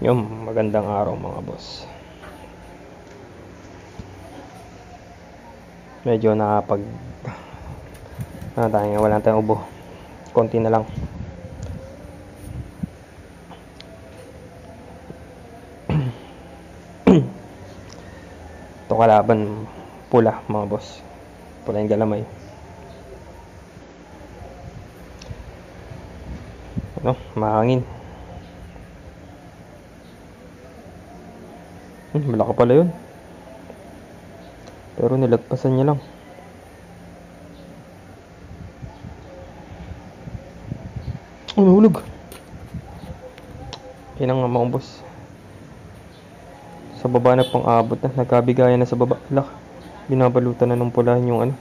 Yung magandang araw mga boss. Medyo wala tayong ubo. Konti na lang. Ito kalaban pula mga boss. Pula yung galamay. Mahangin. Malaki pala yun. Pero nilagpasan niya lang. Nahulog. Yan ang mga boss. Sa baba na pang abot na. Nagkabigayan na sa baba. Lak. Binabalutan na ng pulahan yung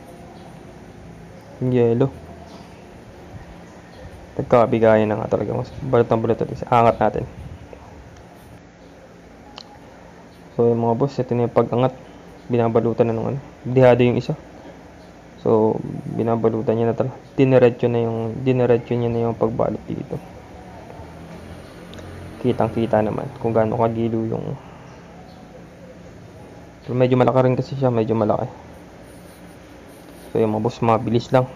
yung yelo. Nagkabigayan na nga talaga. Mas balot ng balot natin. Angat natin. So yung mga boss, ito na yung pag-angat. Binabalutan na ng dihado yung isa. So binabalutan niya na talaga. Dineretso niya na yung pagbalot dito. Kitang-kita naman kung gaano kagilo yung. Pero medyo malaki rin kasi siya, medyo malaki. So yung mga boss, mabilis lang.